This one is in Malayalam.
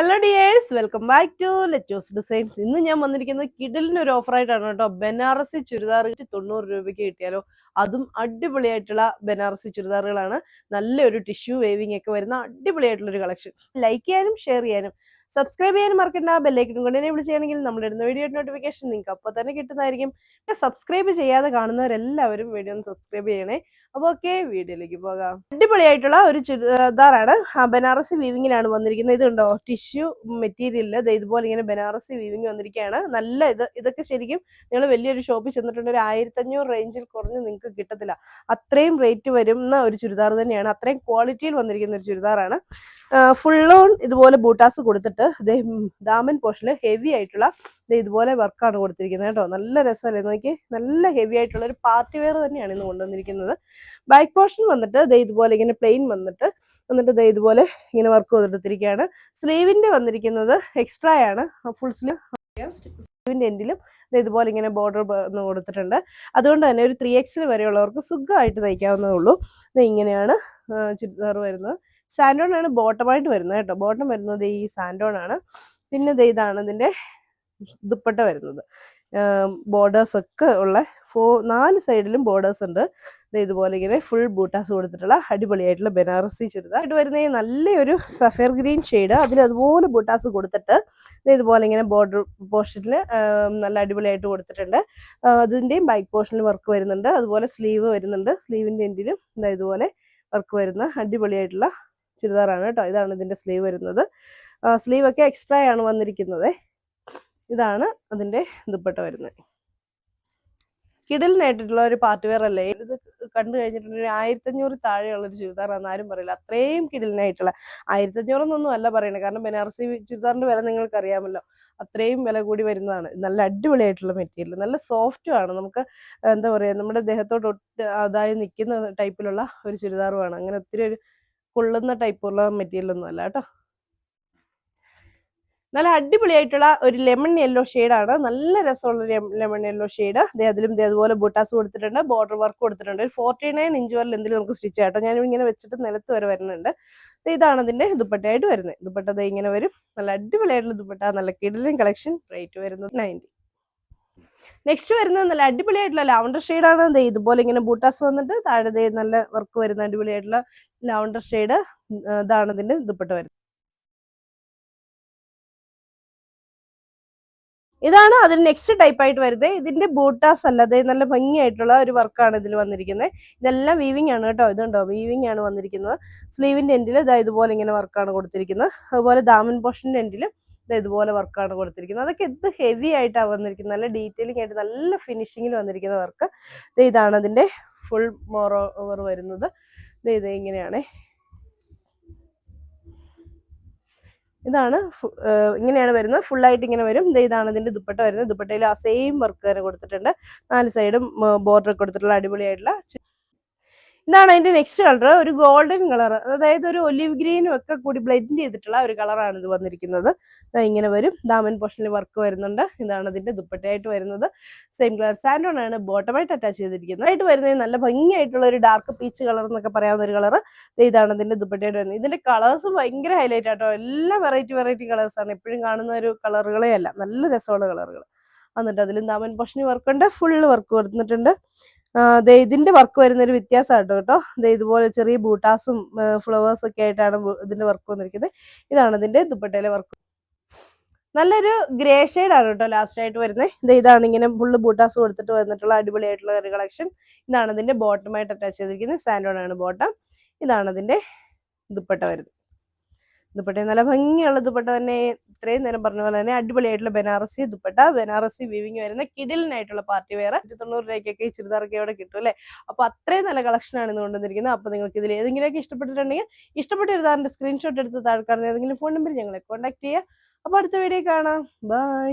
Hello dears, welcome back to Lettos designs. ഇന്ന് ഞാൻ വന്നിരിക്കുന്നത് കിഡിലിന് ഒരു ഓഫർ ആയിട്ടാണ് കേട്ടോ. ബനാറസി ചുരിദാർ 90 രൂപയ്ക്ക് കിട്ടിയാലോ. അതും അടിപൊളിയായിട്ടുള്ള ബനാറസി ചുരിദാറുകളാണ്. നല്ലൊരു ടിഷ്യൂ വേവിംഗ് ഒക്കെ വരുന്ന അടിപൊളിയായിട്ടുള്ള ഒരു കളക്ഷൻ. ലൈക്ക് ചെയ്യാനും ഷെയർ ചെയ്യാനും സബ്സ്ക്രൈബ് ചെയ്യാനും മറക്കണ്ട. ബെല്ലൈക്കനും കൊണ്ട് എന്നെ വിളിക്കുകയാണെങ്കിൽ നമ്മളിടുന്ന വീഡിയോ നോട്ടിഫിക്കേഷൻ നിങ്ങൾക്ക് അപ്പോൾ തന്നെ കിട്ടുന്നതായിരിക്കും. സബ്സ്ക്രൈബ് ചെയ്യാതെ കാണുന്നവരെല്ലാവരും വീഡിയോ ഒന്ന് സബ്സ്ക്രൈബ് ചെയ്യണേ. അപ്പോൾ ഓക്കെ, വീഡിയോയിലേക്ക് പോകാം. അടിപൊളിയായിട്ടുള്ള ഒരു ചുരിദാറാണ്. ബനാറസി വീവിങ്ങിലാണ് വന്നിരിക്കുന്നത്. ഇതുണ്ടോ, ടിഷ്യൂ മെറ്റീരിയലിൽ ഇതുപോലെ ഇങ്ങനെ ബനാറസി വീവിങ് വന്നിരിക്കുകയാണ്. നല്ല ഇതൊക്കെ ശരിക്കും നിങ്ങൾ വലിയൊരു ഷോപ്പിൽ ചെന്നിട്ടുണ്ട് ഒരു 1500 റേഞ്ചിൽ കുറഞ്ഞ് നിങ്ങൾക്ക് കിട്ടത്തില്ല. അത്രയും റേറ്റ് വരുന്ന ഒരു ചുരിദാർ തന്നെയാണ്. അത്രയും ക്വാളിറ്റിയിൽ വന്നിരിക്കുന്ന ഒരു ചുരിദാറാണ്. ഫുൾ ഓൺ ഇതുപോലെ ബൂട്ടാസ് കൊടുത്തിട്ട് ദാമൻ പോർഷനിൽ ഹെവി ആയിട്ടുള്ള ഇതുപോലെ വർക്കാണ് കൊടുത്തിരിക്കുന്നത് കേട്ടോ. നല്ല രസമല്ലേ നോക്കി. നല്ല ഹെവി ആയിട്ടുള്ള ഒരു പാർട്ടി വെയർ തന്നെയാണ് ഇന്ന് കൊണ്ടുവന്നിരിക്കുന്നത്. ബാക്ക് പോർഷൻ വന്നിട്ട് ഇതുപോലെ ഇങ്ങനെ പ്ലെയിൻ വന്നിട്ട് ഇതുപോലെ ഇങ്ങനെ വർക്ക് കൊടുത്തിരിക്കുകയാണ്. സ്ലീവിന്റെ വന്നിരിക്കുന്നത് എക്സ്ട്രാ ആണ്. ഫുൾ സ്ലീവിന്റെ എൻഡിലും ഇതുപോലെ ഇങ്ങനെ ബോർഡർ കൊടുത്തിട്ടുണ്ട്. അതുകൊണ്ട് തന്നെ ഒരു 3XL വരെയുള്ളവർക്ക് സുഖമായിട്ട് തയ്ക്കാവുന്നതേ ഉള്ളൂ. ഇങ്ങനെയാണ് ചുരിദാർ വരുന്നത്. സാൻഡോൺ ആണ് ബോട്ടമായിട്ട് വരുന്നത് കേട്ടോ. ബോട്ടം വരുന്നത് ഈ സാൻഡോൺ ആണ്. പിന്നെ ഇതാണ് ഇതിന്റെ ദുപ്പട്ട വരുന്നത്. ബോർഡേഴ്സ് ഒക്കെ ഉള്ള 4 സൈഡിലും ബോർഡേഴ്സ് ഉണ്ട്. ഇതുപോലെ ഇങ്ങനെ ഫുൾ ബൂട്ടാസ് കൊടുത്തിട്ടുള്ള അടിപൊളിയായിട്ടുള്ള ബനാറസി ചുരിദാർ വരുന്ന നല്ലൊരു സഫയർ ഗ്രീൻ ഷെയ്ഡ്. അതുപോലെ ബൂട്ടാസ് കൊടുത്തിട്ട് ഇതുപോലെ ഇങ്ങനെ ബോർഡർ പോർഷനിൽ നല്ല അടിപൊളിയായിട്ട് കൊടുത്തിട്ടുണ്ട്. അതിൻ്റെയും ബാക്ക് പോർഷനിൽ വർക്ക് വരുന്നുണ്ട്. അതുപോലെ സ്ലീവ് വരുന്നുണ്ട്. സ്ലീവിൻ്റെ എൻഡിലും ഇതുപോലെ വർക്ക് വരുന്ന അടിപൊളിയായിട്ടുള്ള ചുരിദാറാണ് കേട്ടോ. ഇതാണ് ഇതിൻ്റെ സ്ലീവ് വരുന്നത്. സ്ലീവ് ഒക്കെ എക്സ്ട്രാ ആണ് വന്നിരിക്കുന്നത്. ഇതാണ് അതിൻ്റെ ദുപ്പട്ട വരുന്നത്. കിടലിനായിട്ടുള്ള ഒരു പാർട്ടി വെയർ അല്ലേ ഇത്. കണ്ടു കഴിഞ്ഞിട്ടുണ്ടെങ്കിൽ 1500 താഴെയുള്ളൊരു ചുരിദാറാണ് ആരും പറയില്ല. അത്രയും കിടലിനായിട്ടുള്ള 1500 അല്ല പറയണേ. കാരണം ബനാറസി ചുരിദാറിന്റെ വില നിങ്ങൾക്ക് അറിയാമല്ലോ. അത്രയും വില കൂടി വരുന്നതാണ്. നല്ല അടിപൊളിയായിട്ടുള്ള മെറ്റീരിയൽ, നല്ല സോഫ്റ്റും ആണ്. നമുക്ക് എന്താ പറയുക, നമ്മുടെ ദേഹത്തോട്ട് അതായത് നിൽക്കുന്ന ടൈപ്പിലുള്ള ഒരു ചുരിദാറുമാണ്. അങ്ങനെ ഒത്തിരി ഒരു കൊള്ളുന്ന ടൈപ്പുള്ള മെറ്റീരിയൽ ഒന്നും അല്ല കേട്ടോ. നല്ല അടിപൊളിയായിട്ടുള്ള ഒരു ലെമൺ യെല്ലോ ഷെയ്ഡാണ്. നല്ല രസമുള്ള ലെമൺ യെല്ലോ ഷെയ്ഡ്. അതിലും അതുപോലെ ബൂട്ടാസ് കൊടുത്തിട്ടുണ്ട്. ബോർഡർ വർക്ക് കൊടുത്തിട്ടുണ്ട്. ഒരു 49 ഇഞ്ച് വരെ ലെന്തിൽ നമുക്ക് സ്റ്റിച്ച് ചെയ്യാം കേട്ടോ. ഞാനിവിടെ ഇങ്ങനെ വെച്ചിട്ട് നിലത്ത് വരെ വരുന്നുണ്ട്. ഇതാണ് അതിന്റെ ദുപ്പട്ടയായിട്ട് വരുന്നത്. ദുപ്പട്ട ഇങ്ങനെ വരും. നല്ല അടിപൊളിയായിട്ടുള്ള ദുപ്പട്ട, നല്ല കിടിലൻ കളക്ഷൻ. റേറ്റ് വരുന്നത് 90. നെക്സ്റ്റ് വരുന്നത് നല്ല അടിപൊളിയായിട്ടുള്ള ലാവണ്ടർ ഷെയ്ഡാണ്. ഇതുപോലെ ഇങ്ങനെ ബൂട്ടാസ് വന്നിട്ട് താഴെ നല്ല വർക്ക് വരുന്ന അടിപൊളിയായിട്ടുള്ള ലാവണ്ടർ ഷെയ്ഡ്. ഇതാണ് ഇതിന്റെ ദുപ്പട്ട വരുന്നത്. ഇതാണ് അതിന് നെക്സ്റ്റ് ടൈപ്പ് ആയിട്ട് വരുന്നത്. ഇതിന്റെ ബൂട്ടാസ് അല്ലാതെ നല്ല ഭംഗിയായിട്ടുള്ള ഒരു വർക്കാണ് ഇതിൽ വന്നിരിക്കുന്നത്. ഇതെല്ലാം വീവിംഗ് ആണ് കേട്ടോ. ഇതുണ്ടോ, വീവിംഗ് ആണ് വന്നിരിക്കുന്നത്. സ്ലീവിന്റെ എൻഡിൽ ഇതുപോലെ ഇങ്ങനെ വർക്കാണ് കൊടുത്തിരിക്കുന്നത്. അതുപോലെ ദാമൻ പോർഷന്റെ എൻഡിലും ഇതുപോലെ വർക്കാണ് കൊടുത്തിരിക്കുന്നത്. അതൊക്കെ എന്ത് ഹെവി ആയിട്ടാണ് വന്നിരിക്കുന്നത്. നല്ല ഡീറ്റെയിലിംഗ് ആയിട്ട് നല്ല ഫിനിഷിങ്ങിൽ വന്നിരിക്കുന്ന വർക്ക്. ഇതാണ് അതിന്റെ ഫുൾ മോർ ഓവർ വരുന്നത്. ഇങ്ങനെയാണ്. ഇതാണ് ഇങ്ങനെയാണ് വരുന്നത്. ഫുള്ളായിട്ട് ഇങ്ങനെ വരും. ഇതാണ് ഇതിന്റെ ദുപ്പട്ട വരുന്നത്. ദുപ്പട്ടയിൽ ആ സെയിം വർക്ക് തന്നെ കൊടുത്തിട്ടുണ്ട്. 4 സൈഡും ബോർഡർ കൊടുത്തിട്ടുള്ള അടിപൊളിയായിട്ടുള്ള. ഇതാണ് അതിന്റെ നെക്സ്റ്റ് കളർ. ഒരു ഗോൾഡൻ കളർ, അതായത് ഒരു ഒലിവ് ഗ്രീനും ഒക്കെ കൂടി ബ്ലെൻഡ് ചെയ്തിട്ടുള്ള ഒരു കളറാണ് ഇത് വന്നിരിക്കുന്നത്. ഇങ്ങനെ വരും. ദാമൻ പോർഷനിൽ വർക്ക് വരുന്നുണ്ട്. ഇതാണ് ഇതിന്റെ ദുപ്പട്ടയായിട്ട് വരുന്നത്. സെയിം കളർ സാൻഡോൺ ആണ് ബോട്ടമായിട്ട് അറ്റാച്ച് ചെയ്തിരിക്കുന്നത്. ആയിട്ട് വരുന്നത് നല്ല ഭംഗിയായിട്ടുള്ള ഒരു ഡാർക്ക് പീച്ച് കളർ എന്നൊക്കെ പറയാവുന്ന ഒരു കളർ. ഇതാണ് ഇതിന്റെ ദുപ്പട്ടയായിട്ട് വരുന്നത്. ഇതിന്റെ കളേഴ്സും ഭയങ്കര ഹൈലൈറ്റ് ആട്ടോ. എല്ലാം വെറൈറ്റി കളേഴ്സാണ്. എപ്പോഴും കാണുന്ന ഒരു കളറുകളെ അല്ല, നല്ല രസമുള്ള കളറുകൾ. എന്നിട്ട് അതിലും ദാമൻ പോർഷനിൽ വർക്കുണ്ട്. ഫുള്ള് വർക്ക് കൊടുത്തിട്ടുണ്ട്. ഇതിന്റെ വർക്ക് വരുന്നൊരു വ്യത്യാസമാട്ടോ കേട്ടോ. ഇതുപോലെ ചെറിയ ബൂട്ടാസും ഫ്ലവേഴ്സ് ഒക്കെ ആയിട്ടാണ് ഇതിന്റെ വർക്ക് വന്നിരിക്കുന്നത്. ഇതാണ് ഇതിന്റെ ദുപ്പട്ടയിലെ വർക്ക്. നല്ലൊരു ഗ്രേ ഷെയ്ഡാണ് കേട്ടോ ലാസ്റ്റ് ആയിട്ട് വരുന്നത്. ഇതാണ് ഇങ്ങനെ ഫുള്ള് ബൂട്ടാസ് കൊടുത്തിട്ട് വന്നിട്ടുള്ള അടിപൊളിയായിട്ടുള്ള ഒരു കളക്ഷൻ. ഇതാണ് ഇതിന്റെ ബോട്ടമായിട്ട് അറ്റാച്ച് ചെയ്തിരിക്കുന്നത്. സാൻഡോൺ ആണ് ബോട്ടം. ഇതാണ് അതിന്റെ ദുപ്പട്ട വരുന്നത്. ദുപ്പട്ട നല്ല ഭംഗിയുള്ള ദുപ്പട്ട തന്നെ. ഇത്രയും നേരം പറഞ്ഞ പോലെ തന്നെ അടിപൊളിയായിട്ടുള്ള ബനാറസി ദുപ്പട്ട, ബനാറസി വീവിങ് വരുന്ന കിടിലിനായിട്ടുള്ള പാർട്ടി വെയർ. 90 രൂപയ്ക്കൊക്കെ ഈ ചുരിദാറൊക്കെ അവിടെ കിട്ടും അല്ലേ. അപ്പോൾ അത്രയും നല്ല കളക്ഷനാണ് ഇന്ന് കൊണ്ടുവന്നിരിക്കുന്നത്. അപ്പോൾ നിങ്ങൾക്ക് ഇതിൽ ഏതെങ്കിലുമൊക്കെ ഇഷ്ടപ്പെട്ടിട്ടുണ്ടെങ്കിൽ ഇഷ്ടപ്പെട്ട ചുരിദാറിന്റെ സ്ക്രീൻഷോട്ട് എടുത്ത് താഴെ കാണുന്ന ഏതെങ്കിലും ഫോൺ നമ്പർ ഞങ്ങളെ കോൺടാക്ട് ചെയ്യുക. അപ്പോൾ അടുത്ത വീഡിയോ കാണാം. ബൈ.